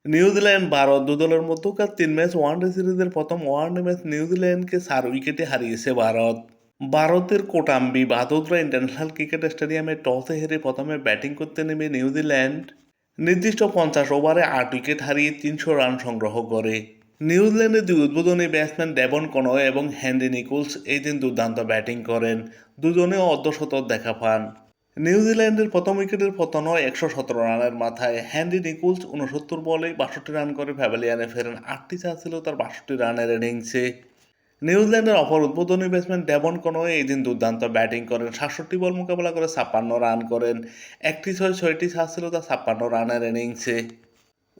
New Zealand Bharat দু দলের মধ্যকার ৩ ম্যাচ ওয়ানডে সিরিজের প্রথম ওয়ানডে ম্যাচ নিউজিল্যান্ডকে ৪ উইকেটে হারিয়েছে ভারত। ভারতের কোটাম্বি বাদোদরা ইন্টারন্যাশনাল ক্রিকেট স্টেডিয়ামে টসে হেরে প্রথমে ব্যাটিং করতে নেমে নিউজিল্যান্ড নির্দিষ্ট ৫০ ওভারে ৮ উইকেট হারিয়ে ৩০০ রান সংগ্রহ করে। নিউজিল্যান্ডের দুই উদ্বোধনী ব্যাটসম্যান ডেভন কনওয়ে এবং হেনরি নিকোলস এই দিন দুর্দান্ত ব্যাটিং করেন, দুজনে অর্ধশতক দেখা পান। নিউজিল্যান্ডের প্রথম উইকেটের পতন হয় ১১৭ রানের মাথায়। হেনরি নিকোলস ৬৯ বলে ৬২ রান করে প্যাভিলিয়নে ফেরেন। ৮টি চার ছিল তার ৬২ রানের ইনিংসে। নিউজিল্যান্ডের অপর উদ্বোধনী ব্যাটসম্যান ডেভন কনওয়ে এই দিন দুর্দান্ত ব্যাটিং করেন, ৬৭ বল মোকাবেলা করে ৫৬ রান করেন। একটি ছয়, ৬টি চার ছিল তার ৫৬ রানের ইনিংসে।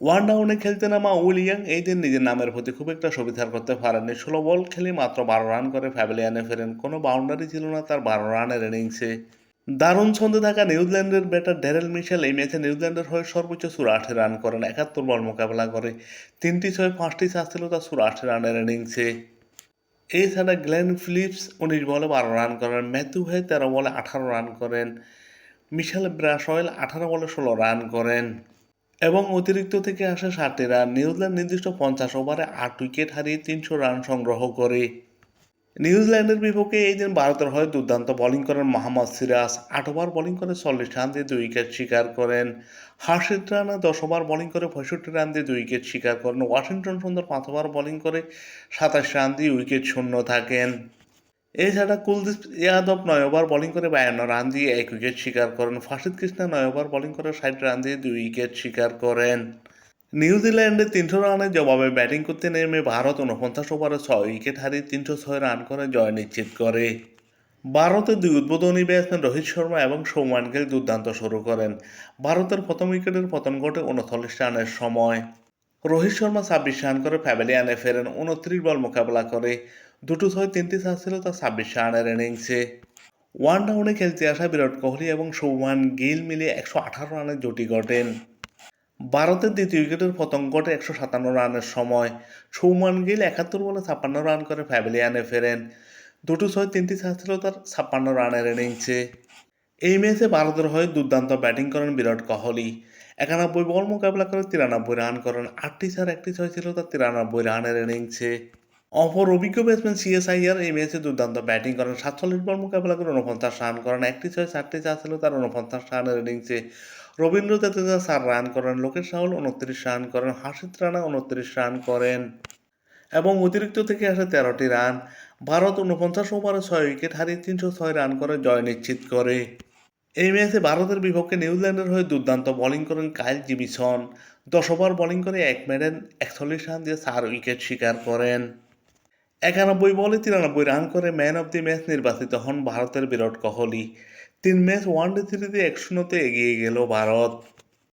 ওয়ান ডাউনে খেলতে নামা উইলিয়াম এই দিন নিজের নামের প্রতি খুব একটা সুবিধার করতে পারেননি। ১৬ বল খেলে মাত্র ১২ রান করে প্যাভিলিয়নে ফেরেন, কোনো বাউন্ডারি ছিল না তার ১২ রানের ইনিংসে। দারুণ ছন্দে থাকা নিউজিল্যান্ডের ব্যাটার ড্যারেল মিশেল এই ম্যাচে নিউজিল্যান্ডের হয়ে সর্বোচ্চ ৮৪ রান করেন, ৭১ বল মোকাবেলা করে। ৩টি ছয়, ৫টি চার ছিল তার ৮৪ রানের ইনিংসে। এছাড়া গ্লেন ফিলিপস ১৯ বলে ১২ রান করেন, ম্যাথিউ হে ১৩ বলে ১৮ রান করেন, মিশেল ব্রাসওয়েল ১৮ বলে ১৬ রান করেন এবং অতিরিক্ত থেকে আসে ৭টি রান। নিউজিল্যান্ড নির্দিষ্ট ৫০ ওভারে ৮ উইকেট হারিয়ে ৩০০ রান সংগ্রহ করে। নিউজিল্যান্ডের বিপক্ষে এই দিন ভারতের হয়ে দুর্দান্ত বোলিং করেন মোহাম্মদ সিরাজ। ৮ ওভার বোলিং করে ৪০ রান দিয়ে ২ উইকেট শিকার করেন। হার্ষিত রানা ১০ ওভার বোলিং করে ৬৫ রান দিয়ে ২ উইকেট শিকার করেন। ওয়াশিংটন সুন্দর ৫ ওভার বোলিং করে ২৭ রান দিয়ে উইকেট শূন্য থাকেন। এছাড়া কুলদীপ যাদব ৯ ওভার বোলিং করে ৫২ রান দিয়ে ১ উইকেট শিকার করেন। ফাসিদ কৃষ্ণা ৯ ওভার বোলিং করে ৬০ রান দিয়ে ২ উইকেট শিকার করেন। নিউজিল্যান্ডে ৩০০ রানের জবাবে ব্যাটিং করতে নেমে ভারত ৪৯ ওভারে ৬ উইকেট হারিয়ে ৩০৬ রান করে জয় নিশ্চিত করে। ভারতের দুই উদ্বোধনী ব্যাটসম্যান রোহিত শর্মা এবং সৌম্যান গিল দুর্দান্ত শুরু করেন। ভারতের প্রথম উইকেটের পতন ঘটে ৩৯ রানের সময়। রোহিত শর্মা ২৬ রান করে প্যাভিলিয়নে ফেরেন, ২৯ বল মোকাবেলা করে। দুটো ছয়, ৩টি চার ছিল তার ২৬ রানের ইনিংসে। ওয়ান ডাউনে খেলতে আসা বিরাট কোহলি এবং সৌম্যান গিল মিলিয়ে ১১৮ রানের জুটি গড়েন। ভারতের দ্বিতীয় উইকেটের পতন ঘটে ১৫৭ রানের সময়। সৌম্যান গিল ৭১ বলে ৫৬ রান করে প্যাভিলিয়নে ফেরেন, দুটো ছয়, ৩টি চার ছিল তার ৫৬ রানের ইনিংসে। এই ম্যাচে ভারতের হয়ে দুর্দান্ত ব্যাটিং করেন বিরাট কোহলি। ৯১ বল মোকাবেলা করে ৯৩ রান করেন, ৮টি চার, ১টি ছয় ছিল তার ৯৩ রানের ইনিংসে। অপর অভিজ্ঞ ব্যাটসম্যান সিএস আইয়ার এই ম্যাচে দুর্দান্ত ব্যাটিং করেন, ৪৭ বল মোকাবেলা করে ৪৯ রান করেন, একটি ছয়, ৪টি চার ছিল তার ৪৯ রানের ইনিংসে। রবীন্দ্র জাদেজা ৪ রান করেন, লোকেশ রাহুল ২৯ রান করেন, হার্ষিত রানা ২৯ রান করেন এবং অতিরিক্ত থেকে আসে ১৩টি রান। ভারত ৪৯ ওভারে ৬ উইকেট হারিয়ে ৩০৬ রান করে জয় নিশ্চিত করে। এই ম্যাচে ভারতের বিপক্ষে নিউজিল্যান্ডের হয়ে দুর্দান্ত বোলিং করেন কাইল জেমিসন। ১০ ওভার বোলিং করে ১ মেডেন ৪১ রান দিয়ে ৪ উইকেট শিকার করেন। ৯১ বলে ৯৩ রান করে ম্যান অব দি ম্যাচ নির্বাচিত হন ভারতের বিরাট কোহলি। ৩ ম্যাচ ওয়ানডে সিরিজে ১-০ এগিয়ে গেল ভারত।